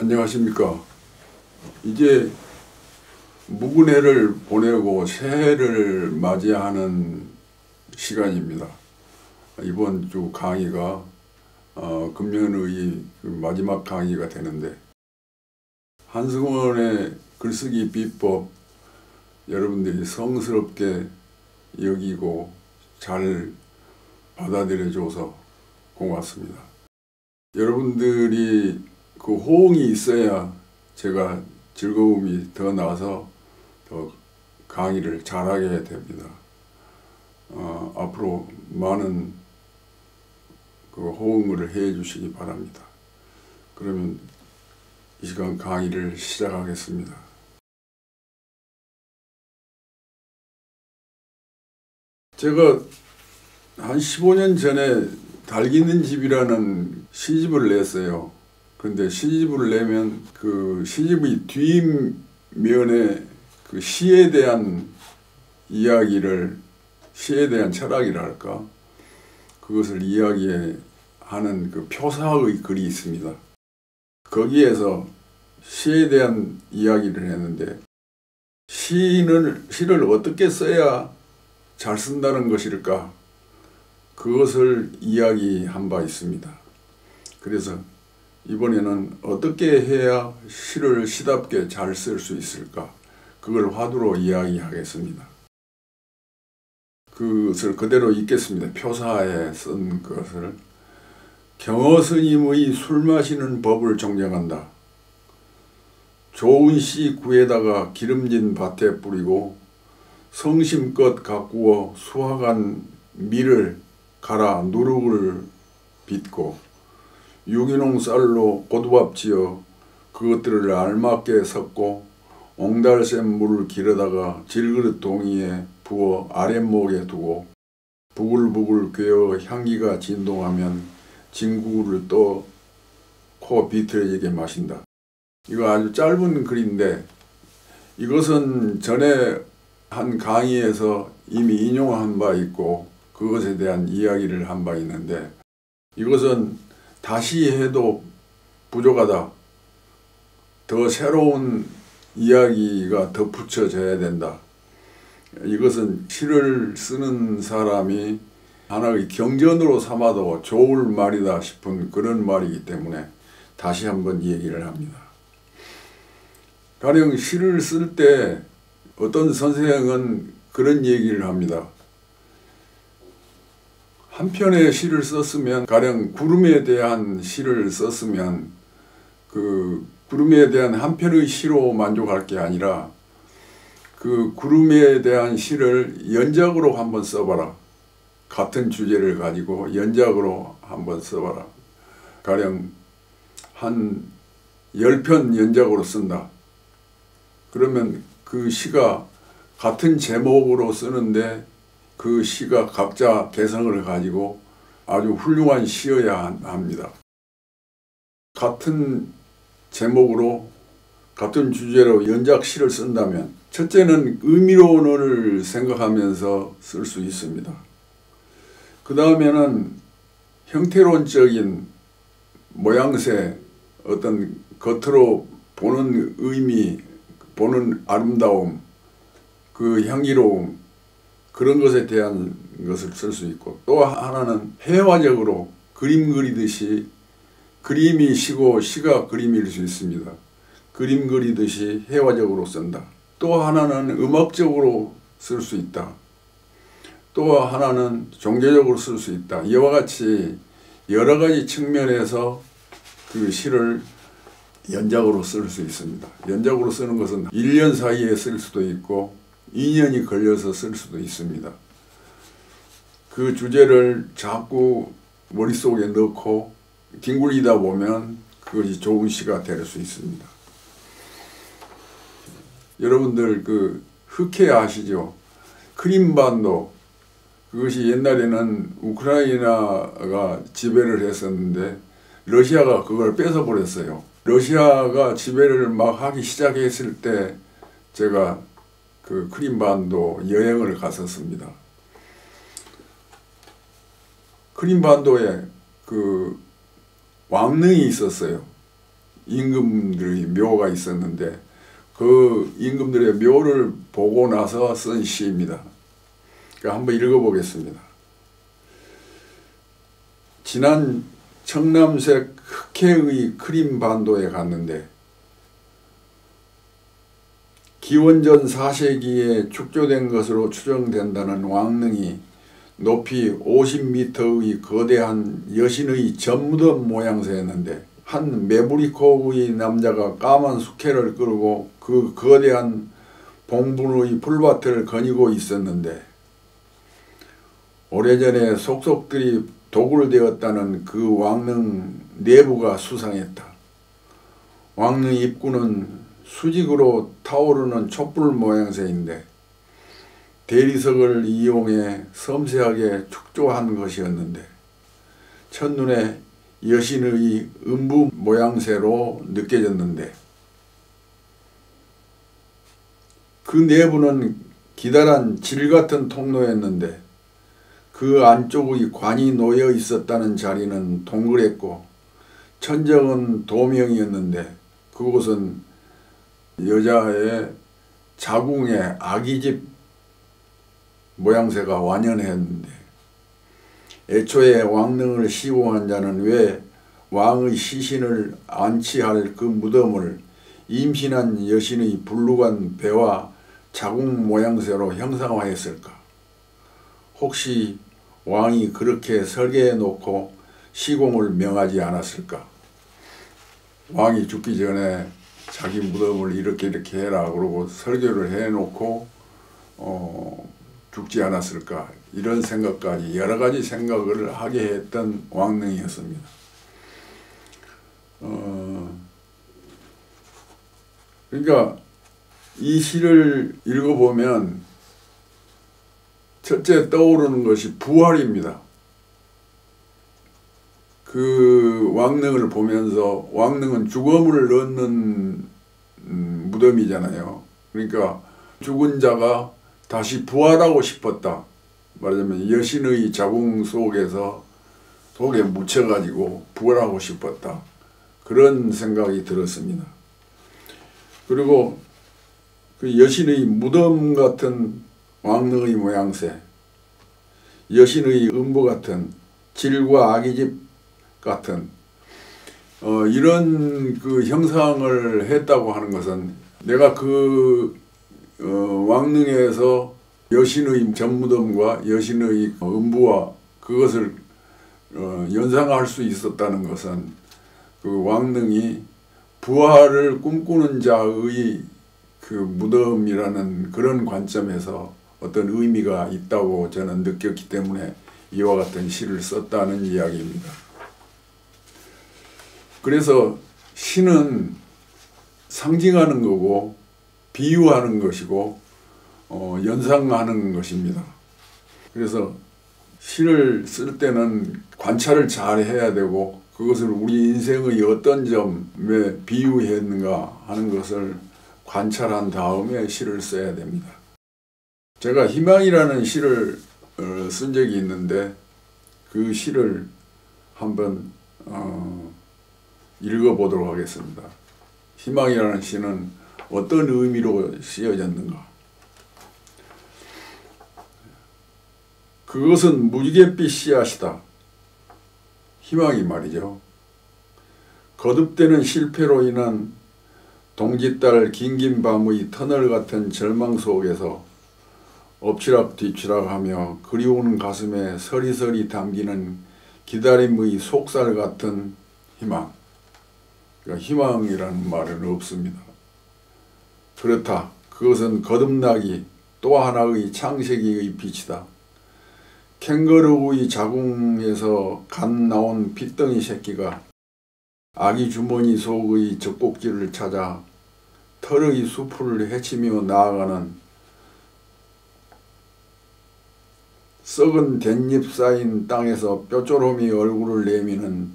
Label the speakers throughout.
Speaker 1: 안녕하십니까. 이제 묵은 해를 보내고 새해를 맞이하는 시간입니다. 이번 주 강의가 금년의 마지막 강의가 되는데, 한승원의 글쓰기 비법 여러분들이 성스럽게 여기고 잘 받아들여줘서 고맙습니다. 여러분들이 그 호응이 있어야 제가 즐거움이 더 나서 더 강의를 잘하게 됩니다. 앞으로 많은 그 호응을 해 주시기 바랍니다. 그러면 이 시간 강의를 시작하겠습니다. 제가 한 15년 전에 달 있는 집이라는 시집을 냈어요. 근데 시집을 내면 그 시집의 뒷면에 그 시에 대한 이야기를, 시에 대한 철학이랄까, 그것을 이야기하는 그 표사의 글이 있습니다. 거기에서 시에 대한 이야기를 했는데, 시를 어떻게 써야 잘 쓴다는 것일까, 그것을 이야기한 바 있습니다. 그래서 이번에는 어떻게 해야 시를 시답게 잘 쓸 수 있을까, 그걸 화두로 이야기하겠습니다. 그것을 그대로 읽겠습니다. 표사에 쓴 것을. 경허 스님의 술 마시는 법을 정정한다. 좋은 씨 구에다가 기름진 밭에 뿌리고 성심껏 가꾸어 수확한 밀을 갈아 누룩을 빚고 유기농 쌀로 고두밥 지어 그것들을 알맞게 섞고 옹달샘 물을 길어다가 질그릇 동이에 부어 아랫목에 두고 부글부글 꿰어 향기가 진동하면 진구를 떠 코 비틀어지게 마신다. 이거 아주 짧은 글인데, 이것은 전에 한 강의에서 이미 인용한 바 있고 그것에 대한 이야기를 한 바 있는데, 이것은 다시 해도 부족하다. 더 새로운 이야기가 덧붙여져야 된다. 이것은 시를 쓰는 사람이 하나의 경전으로 삼아도 좋을 말이다 싶은 그런 말이기 때문에 다시 한번 얘기를 합니다. 가령 시를 쓸 때 어떤 선생은 그런 얘기를 합니다. 한 편의 시를 썼으면, 가령 구름에 대한 시를 썼으면 그 구름에 대한 한 편의 시로 만족할 게 아니라 그 구름에 대한 시를 연작으로 한번 써봐라. 같은 주제를 가지고 연작으로 한번 써봐라. 가령 한 10편 연작으로 쓴다. 그러면 그 시가 같은 제목으로 쓰는데 그 시가 각자 개성을 가지고 아주 훌륭한 시여야 합니다. 같은 제목으로 같은 주제로 연작 시를 쓴다면 첫째는 의미론을 생각하면서 쓸 수 있습니다. 그 다음에는 형태론적인 모양새, 어떤 겉으로 보는 의미, 보는 아름다움, 그 향기로움, 그런 것에 대한 것을 쓸 수 있고, 또 하나는 회화적으로 그림 그리듯이, 그림이 시고 시가 그림일 수 있습니다. 그림 그리듯이 회화적으로 쓴다. 또 하나는 음악적으로 쓸 수 있다. 또 하나는 종교적으로 쓸 수 있다. 이와 같이 여러 가지 측면에서 그 시를 연작으로 쓸 수 있습니다. 연작으로 쓰는 것은 1년 사이에 쓸 수도 있고 2년이 걸려서 쓸 수도 있습니다. 그 주제를 자꾸 머릿속에 넣고 뒹굴리다 보면 그것이 좋은 시가 될 수 있습니다. 여러분들 그 흑해 아시죠? 크림반도, 그것이 옛날에는 우크라이나가 지배를 했었는데 러시아가 그걸 뺏어버렸어요. 러시아가 지배를 막 하기 시작했을 때 제가 그 크림반도 여행을 갔었습니다. 크림반도에 그 왕릉이 있었어요. 임금들의 묘가 있었는데 그 임금들의 묘를 보고 나서 쓴 시입니다. 그러니까 한번 읽어보겠습니다. 지난 청남색 흑해의 크림반도에 갔는데 기원전 4세기에 축조된 것으로 추정된다는 왕릉이 높이 50m의 거대한 여신의 전무덤 모양새였는데 한 메부리코의 남자가 까만 숙회를 끌고 그 거대한 봉분의 풀밭을 거니고 있었는데 오래전에 속속들이 도굴되었다는 그 왕릉 내부가 수상했다. 왕릉 입구는 수직으로 타오르는 촛불 모양새인데 대리석을 이용해 섬세하게 축조한 것이었는데 첫눈에 여신의 음부 모양새로 느껴졌는데 그 내부는 기다란 질 같은 통로였는데 그 안쪽의 관이 놓여 있었다는 자리는 동그랬고 천정은 도명이었는데 그곳은 여자의 자궁의 아기집 모양새가 완연했는데 애초에 왕릉을 시공한 자는 왜 왕의 시신을 안치할 그 무덤을 임신한 여신의 불루간 배와 자궁 모양새로 형상화했을까? 혹시 왕이 그렇게 설계해 놓고 시공을 명하지 않았을까? 왕이 죽기 전에 자기 무덤을 이렇게 해라 그러고 설계를 해 놓고 죽지 않았을까? 이런 생각까지 여러 가지 생각을 하게 했던 왕릉이었습니다. 그러니까 이 시를 읽어보면 첫째 떠오르는 것이 부활입니다. 그 왕릉을 보면서 왕릉은 죽음을 넣는 무덤이잖아요. 그러니까 죽은 자가 다시 부활하고 싶었다. 말하자면 여신의 자궁 속에 묻혀가지고 부활하고 싶었다. 그런 생각이 들었습니다. 그리고 그 여신의 무덤 같은 왕릉의 모양새, 여신의 음부 같은 질과 아기집 같은 이런 그 형상을 했다고 하는 것은 내가 그 왕릉에서 여신의 전무덤과 여신의 음부와 그것을 연상할 수 있었다는 것은 그 왕릉이 부활을 꿈꾸는 자의 그 무덤이라는 그런 관점에서 어떤 의미가 있다고 저는 느꼈기 때문에 이와 같은 시를 썼다는 이야기입니다. 그래서 시는 상징하는 거고 비유하는 것이고 연상하는 것입니다. 그래서 시를 쓸 때는 관찰을 잘 해야 되고 그것을 우리 인생의 어떤 점에 비유했는가 하는 것을 관찰한 다음에 시를 써야 됩니다. 제가 희망이라는 시를 쓴 적이 있는데 그 시를 한번 읽어보도록 하겠습니다. 희망이라는 시는 어떤 의미로 쓰여졌는가? 그것은 무지갯빛 씨앗이다. 희망이 말이죠. 거듭되는 실패로 인한 동짓달 긴긴 밤의 터널 같은 절망 속에서 엎치락 뒤치락하며 그리운 가슴에 서리서리 담기는 기다림의 속살 같은 희망. 그러니까 희망이라는 말은 없습니다. 그렇다. 그것은 거듭나기 또 하나의 창세기의 빛이다. 캥거루의 자궁에서 갓 나온 핏덩이 새끼가 아기 주머니 속의 젖꼭지를 찾아 털의 숲을 헤치며 나아가는 썩은 댄잎 쌓인 땅에서 뼈조름이 얼굴을 내미는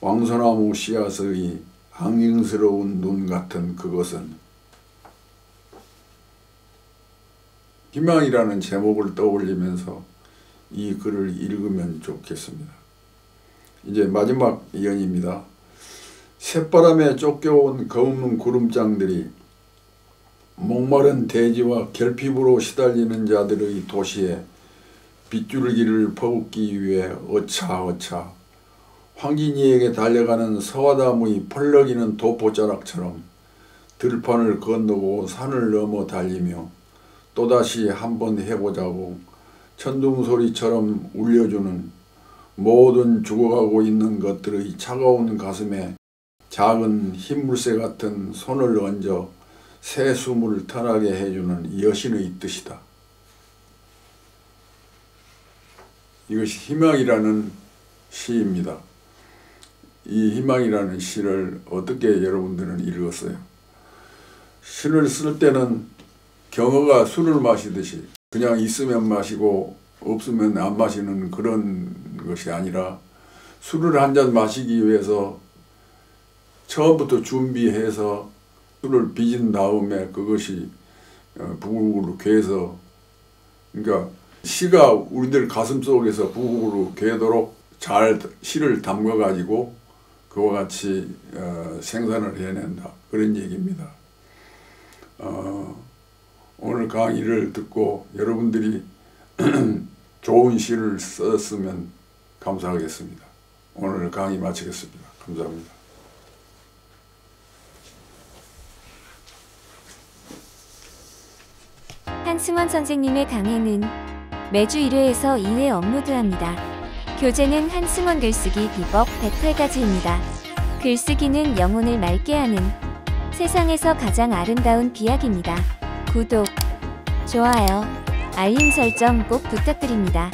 Speaker 1: 왕소나무 씨앗의 앙증스러운 눈 같은 그것은 희망이라는 제목을 떠올리면서 이 글을 읽으면 좋겠습니다. 이제 마지막 연입니다. 새바람에 쫓겨온 검은 구름장들이 목마른 대지와 결핍으로 시달리는 자들의 도시에 빗줄기를 퍼붓기 위해 어차어차 황진이에게 달려가는 서화담의 펄럭이는 도포자락처럼 들판을 건너고 산을 넘어 달리며 또다시 한번 해보자고 천둥소리처럼 울려주는 모든 죽어가고 있는 것들의 차가운 가슴에 작은 흰물새 같은 손을 얹어 새 숨을 터나게 해주는 여신의 뜻이다. 이것이 희망이라는 시입니다. 이 희망이라는 시를 어떻게 여러분들은 읽었어요? 시를 쓸 때는 경어가 술을 마시듯이 그냥 있으면 마시고 없으면 안 마시는 그런 것이 아니라 술을 한 잔 마시기 위해서 처음부터 준비해서 술을 빚은 다음에 그것이 부글부글 괴서, 그러니까 시가 우리들 가슴 속에서 부글부글 괴도록 잘 시를 담가 가지고 그와 같이 생산을 해낸다, 그런 얘기입니다. 오늘 강의를 듣고 여러분들이 좋은 시를 썼으면 감사하겠습니다. 오늘 강의 마치겠습니다. 감사합니다.
Speaker 2: 한승원 선생님의 강해는 매주 1회에서 2회 업로드합니다. 교재는 한승원 글쓰기 비법 108가지입니다. 글쓰기는 영혼을 맑게 하는 세상에서 가장 아름다운 비약입니다. 구독, 좋아요, 알림 설정 꼭 부탁드립니다.